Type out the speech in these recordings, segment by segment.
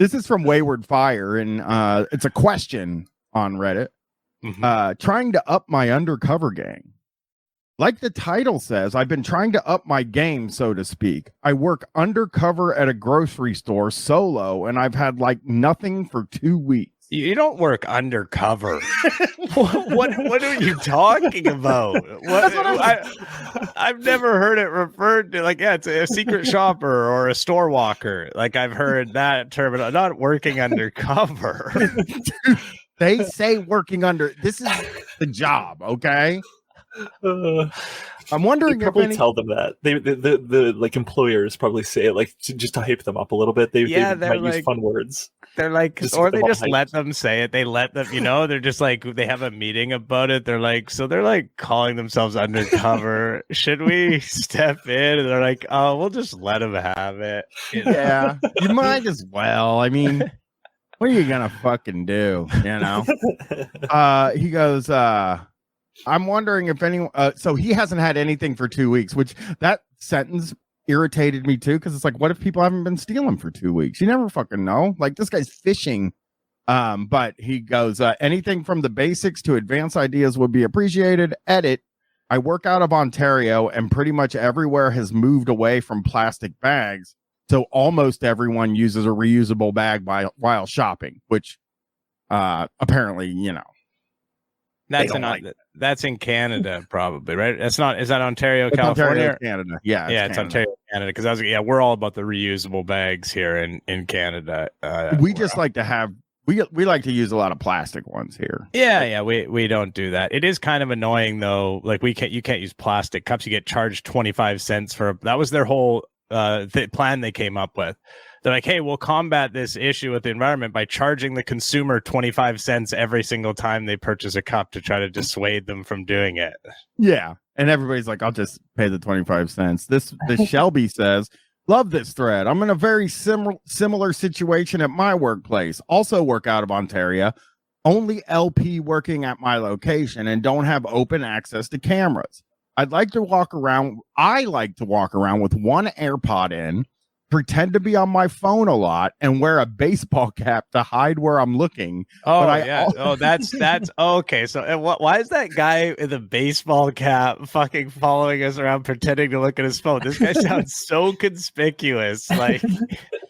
This is from Wayward Fire, and it's a question on Reddit. Trying to up my undercover game. Like the title says, I've been trying to up my game, so to speak. I work undercover at a grocery store solo, and I've had like nothing for 2 weeks. You don't work undercover. What are you talking about? I've never heard it referred to. Like, yeah, it's a secret shopper or a store walker. Like, I've heard that term, but I'm not working undercover. They say working under. This is the job, okay? I'm wondering they probably if tell them that the like employers probably say it like just to hype them up a little bit. They might like, use fun words. They're like, or they just let them say it. They let them, they're just like, they have a meeting about it. They're like, so they're like calling themselves undercover. Should we step in? And they're like, oh, we'll just let them have it. Yeah, you might as well. I mean, what are you gonna fucking do? He goes, I'm wondering if anyone, so he hasn't had anything for 2 weeks, which that sentence irritated me too, because it's like, what if people haven't been stealing for 2 weeks? You never fucking know. Like, this guy's fishing. But he goes, anything from the basics to advanced ideas would be appreciated. Edit. I work out of Ontario, and pretty much everywhere has moved away from plastic bags. So almost everyone uses a reusable bag while shopping, which apparently, That's in Canada, probably, right? Is that Ontario, it's California? Ontario, Canada. Yeah, it's Ontario, Canada. Because we're all about the reusable bags here in Canada. We just like to have we like to use a lot of plastic ones here. Yeah, we don't do that. It is kind of annoying though. Like you can't use plastic cups. You get charged 25 cents for. That was their whole plan they came up with. They're like, hey, we'll combat this issue with the environment by charging the consumer 25 cents every single time they purchase a cup to try to dissuade them from doing it. Yeah. And everybody's like, I'll just pay the 25 cents. This Shelby says, love this thread. I'm in a very similar situation at my workplace. Also work out of Ontario. Only LP working at my location and don't have open access to cameras. I like to walk around with one AirPod in, pretend to be on my phone a lot, and wear a baseball cap to hide where I'm looking. That's okay. So why is that guy in the baseball cap fucking following us around, pretending to look at his phone? This guy sounds so conspicuous. Like,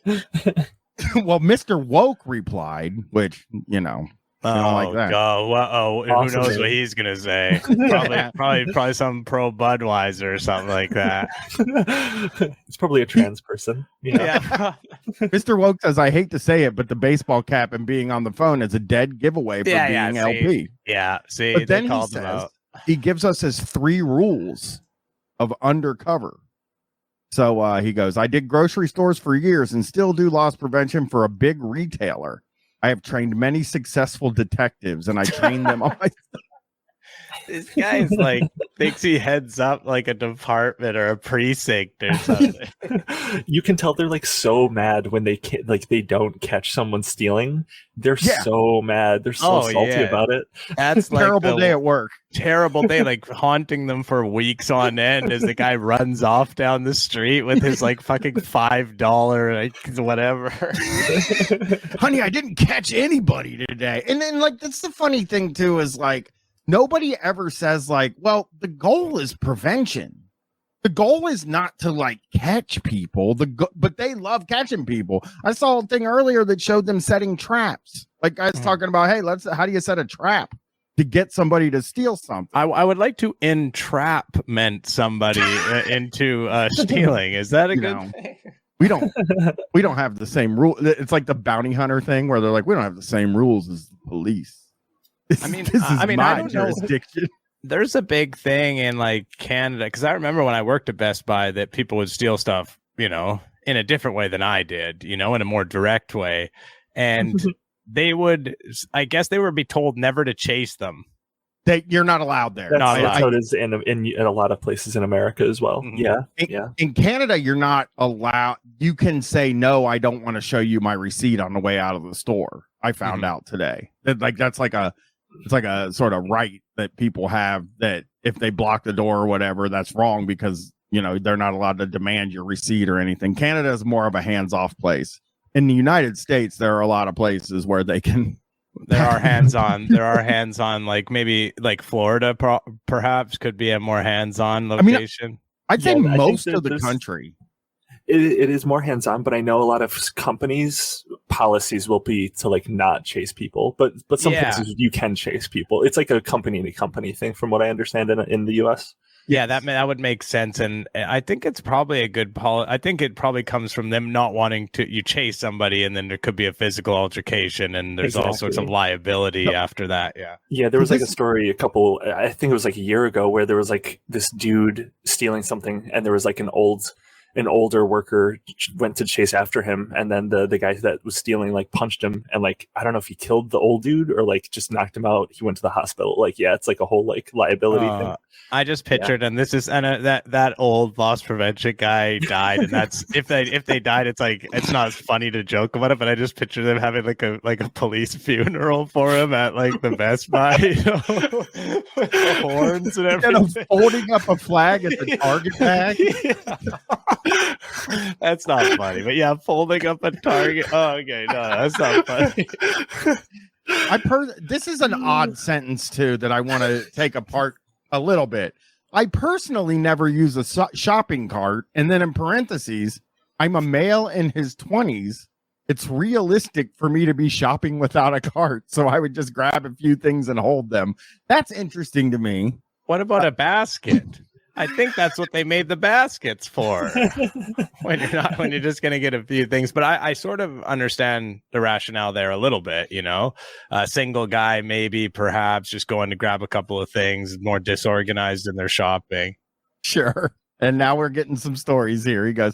well, Mr. Woke replied, which like that. Awesome. Who knows what he's gonna say? Probably some pro Budweiser or something like that. It's probably a trans person. Yeah. Mr. Woke says, I hate to say it, but the baseball cap and being on the phone is a dead giveaway for being LP. Yeah, see, but then he gives us his 3 rules of undercover. So he goes, I did grocery stores for years and still do loss prevention for a big retailer. I have trained many successful detectives, and I train them on myself. This guy's like thinks he heads up like a department or a precinct or something. You can tell they're like so mad when they don't catch someone stealing. They're so mad. They're so salty about it. That's like terrible day at work. Terrible day, like haunting them for weeks on end as the guy runs off down the street with his like fucking $5 like whatever. Honey, I didn't catch anybody today. And then like that's the funny thing too is like nobody ever says like, well, the goal is prevention. The goal is not to like catch people, but they love catching people. I saw a thing earlier that showed them setting traps. Like guys talking about, hey, how do you set a trap to get somebody to steal something? I would like to entrapment somebody into stealing. Is that a good thing? We don't have the same rule. It's like the bounty hunter thing where they're like, we don't have the same rules as the police. I don't jurisdiction. Know. There's a big thing in like Canada because I remember when I worked at Best Buy that people would steal stuff, in a different way than I did, in a more direct way, and they would be told never to chase them. You're not allowed there. That's how it is in a lot of places in America as well. Mm-hmm. In Canada, you're not allowed. You can say no. I don't want to show you my receipt on the way out of the store. I found out today that that's like a sort of right that people have that if they block the door or whatever, that's wrong because they're not allowed to demand your receipt or anything. Canada is more of a hands-off place. in the United States, there are a lot of places where they can. There are hands-on, like maybe like Florida perhaps could be a more hands-on location. I'd say most of the country. It is more hands-on, but I know a lot of companies' policies will be to like not chase people, but some places you can chase people. It's like a company to company thing, from what I understand in the U.S. Yeah, that would make sense, and I think it's probably a good policy. I think it probably comes from them not wanting you chase somebody, and then there could be a physical altercation, and there's all sorts of liability after that. Yeah. There was like a story I think it was like a year ago, where there was like this dude stealing something, and there was like an older worker went to chase after him, and then the guy that was stealing like punched him, and like I don't know if he killed the old dude or like just knocked him out. He went to the hospital. Like it's like a whole like liability thing. I just pictured, and this is that old loss prevention guy died, and that's if they died, it's like it's not funny to joke about it, but I just picture them having like a police funeral for him at like the Best Buy, with the horns and everything, holding up a flag at the Target bag. That's not funny, but yeah, folding up a Target. Oh, okay, no, that's not funny. This is an odd sentence too that I want to take apart a little bit. I personally never use a shopping cart, and then in parentheses, I'm a male in his 20s. It's realistic for me to be shopping without a cart, so I would just grab a few things and hold them. That's interesting to me. What about a basket? I think that's what they made the baskets for. when you're just going to get a few things. But I sort of understand the rationale there a little bit, a single guy, maybe perhaps just going to grab a couple of things, more disorganized in their shopping. Sure. And now we're getting some stories here. He goes,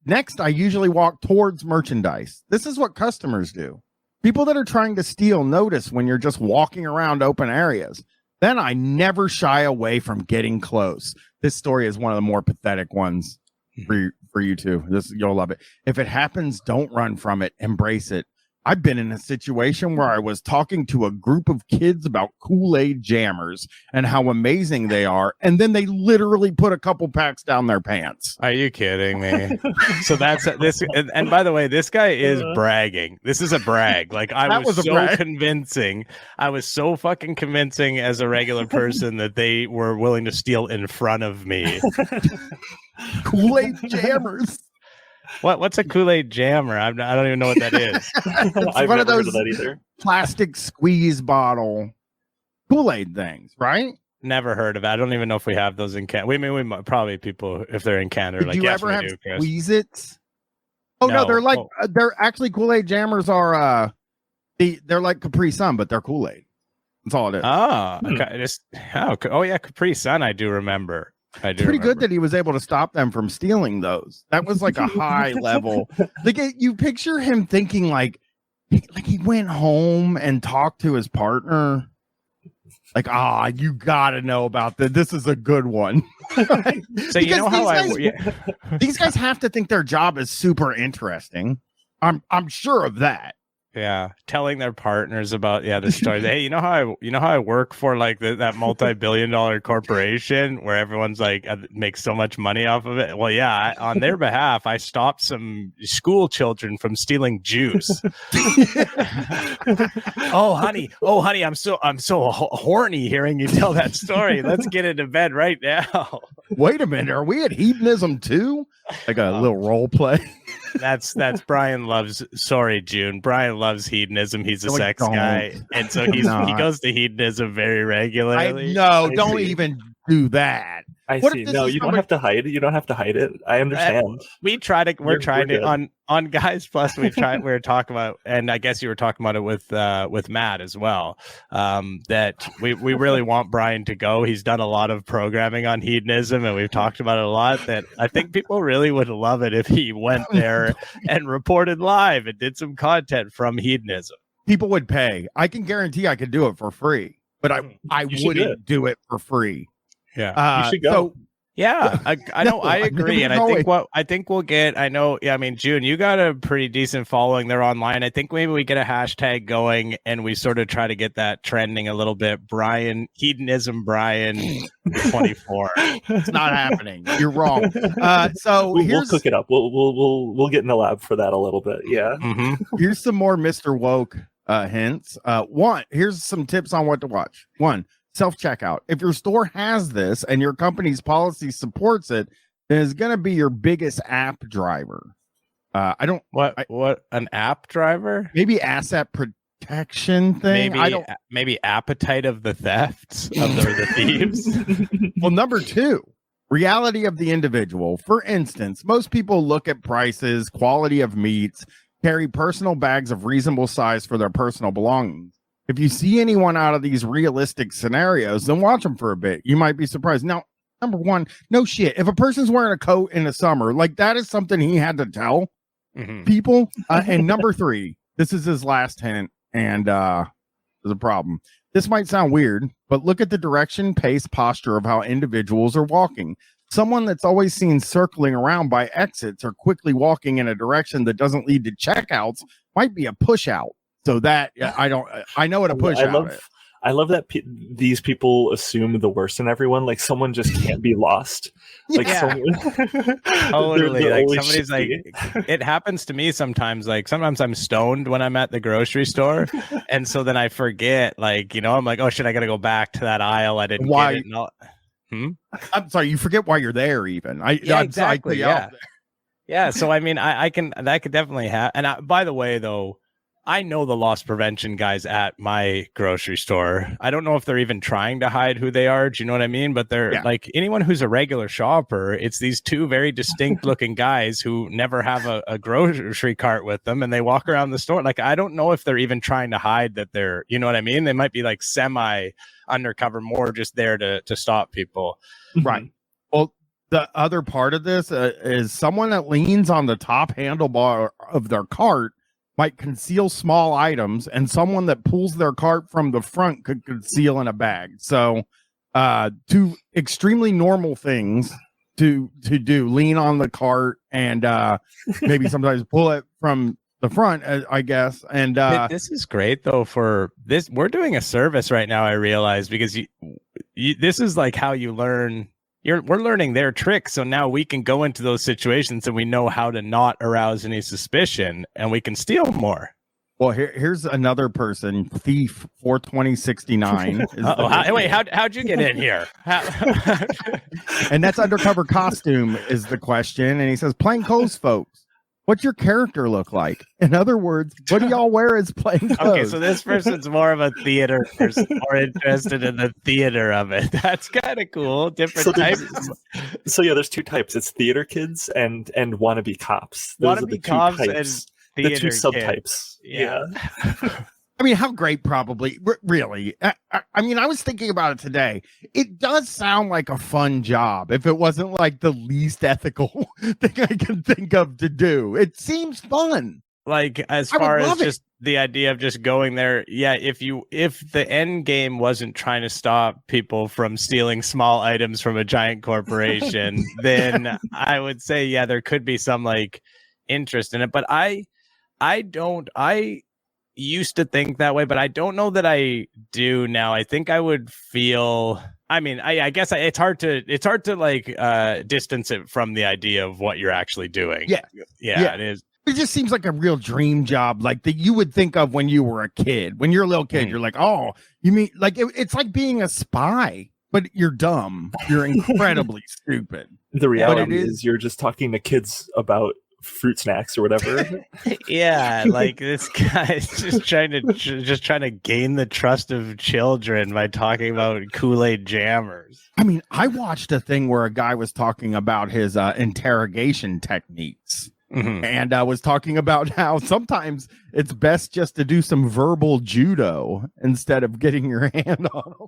next, I usually walk towards merchandise. This is what customers do. People that are trying to steal notice when you're just walking around open areas. Then I never shy away from getting close. This story is one of the more pathetic ones for you two. You'll love it. If it happens, don't run from it. Embrace it. I've been in a situation where I was talking to a group of kids about Kool-Aid jammers and how amazing they are, and then they literally put a couple packs down their pants. Are you kidding me? So that's this. And by the way, this guy is bragging. This is a brag. Like I was so convincing. I was so fucking convincing as a regular person that they were willing to steal in front of me. Kool-Aid jammers. What's a Kool-Aid jammer? I don't even know what that is. I've never heard of that either. Plastic squeeze bottle Kool-Aid things, right? Never heard of it. I don't even know if we have those in Canada. We might, probably people, if they're in Canada, Did you ever have Squeeze-Its? Oh no, they're like they're actually Kool-Aid jammers are they're like Capri Sun, but they're Kool-Aid. That's all it is. Okay. Capri Sun, I do remember. It's pretty good that he was able to stop them from stealing those. That was like a high level. Like you picture him thinking like he went home and talked to his partner. Like, you gotta know about this. This is a good one. So you know how these guys have to think their job is super interesting. I'm sure of that. Yeah, telling their partners about the story. Hey, you know how I work for like that multi-billion-dollar corporation where everyone's like makes so much money off of it. Well, yeah, on their behalf, I stopped some school children from stealing juice. Oh, honey, I'm so horny hearing you tell that story. Let's get into bed right now. Wait a minute, are we at hedonism too? Like a little role play. That's Bryan loves. Sorry, June. Bryan loves hedonism. He's a sex guy, and so he goes to hedonism very regularly. Don't even do that. I see. No, you don't have to hide it. You don't have to hide it. I understand. We're trying to on Guys Plus. We were talking about, and I guess you were talking about it with Matt as well. That we really want Bryan to go. He's done a lot of programming on hedonism, and we've talked about it a lot. That I think people really would love it if he went there and reported live and did some content from hedonism. People would pay. I can guarantee I could do it for free, but I wouldn't do it for free. Yeah, you should go. So Yeah, I know. I agree, and I I think we'll get. I know. Yeah, I mean, June, you got a pretty decent following there online. I think maybe we get a hashtag going, and we sort of try to get that trending a little bit. Bryan hedonism, Bryan 24. It's not happening. You're wrong. So we'll cook it up. We'll get in the lab for that a little bit. Yeah. Here's some more Mr. Woke hints. Here's some tips on what to watch. 1. Self-checkout. If your store has this and your company's policy supports it, then it's going to be your biggest app driver. What an app driver? Maybe asset protection thing. Maybe appetite of the thefts of the thieves. Well, number 2, reality of the individual. For instance, most people look at prices, quality of meats, carry personal bags of reasonable size for their personal belongings. If you see anyone out of these realistic scenarios, then watch them for a bit. You might be surprised. Now, number 1, no shit. If a person's wearing a coat in the summer, like that is something he had to tell people. And number 3, this is his last hint, and there's a problem. This might sound weird, but look at the direction, pace, posture of how individuals are walking. Someone that's always seen circling around by exits or quickly walking in a direction that doesn't lead to checkouts might be a push out. So that I know what a push out is. I love that these people assume the worst in everyone. Like someone just can't be lost. Like someone, totally. Like somebody's like, it happens to me sometimes. Like sometimes I'm stoned when I'm at the grocery store, and so then I forget. Like I'm like, oh shit, I got to go back to that aisle. I didn't get it. No. I'm sorry, you forget why you're there. Even exactly. Yeah. So I mean, that could definitely happen. And by the way, though, I know the loss prevention guys at my grocery store. I don't know if they're even trying to hide who they are. Do you know what I mean? But they're like anyone who's a regular shopper. It's these 2 very distinct looking guys who never have a grocery cart with them, and they walk around the store. Like I don't know if they're even trying to hide that they're. You know what I mean? They might be like semi undercover, more just there to stop people. Right. Well, the other part of this is someone that leans on the top handlebar of their cart might conceal small items, and someone that pulls their cart from the front could conceal in a bag. So 2 extremely normal things to do: lean on the cart and maybe sometimes pull it from the front, I guess. And this is great though. For this, we're doing a service right now, I realize, because this is like how you learn. We're learning their tricks, so now we can go into those situations and we know how to not arouse any suspicion, and we can steal more. Well, here's another person, Thief 42069. Wait, how'd you get in here? And that's undercover costume is the question, and he says, plain clothes, folks. What's your character look like? In other words, what do y'all wear as plain clothes? Okay, so this person's more of a theater person, more interested in the theater of it. That's kind of cool. Different types. So yeah, there's 2 types. It's theater kids and wannabe cops. Those wannabe cops and theater the 2 subtypes. Yeah. I mean, how great, probably, really. I mean, I was thinking about it today. It does sound like a fun job if it wasn't like the least ethical thing I can think of to do. It seems fun. Like, as far as just the idea of just going there, if the end game wasn't trying to stop people from stealing small items from a giant corporation, then I would say, there could be some like interest in it. But I used to think that way, but I don't know that I do now. I think I would feel. I mean, I guess it's hard to like distance it from the idea of what you're actually doing. Yeah, it is. It just seems like a real dream job, like that you would think of when you were a kid. When you're a little kid, you're like, oh, you mean like it's like being a spy, but you're dumb. You're incredibly stupid. The reality is you're just talking to kids about fruit snacks or whatever. Yeah, like this guy is just trying to gain the trust of children by talking about Kool-Aid jammers. I mean, I watched a thing where a guy was talking about his interrogation techniques. And I was talking about how sometimes it's best just to do some verbal judo instead of getting your hand on them.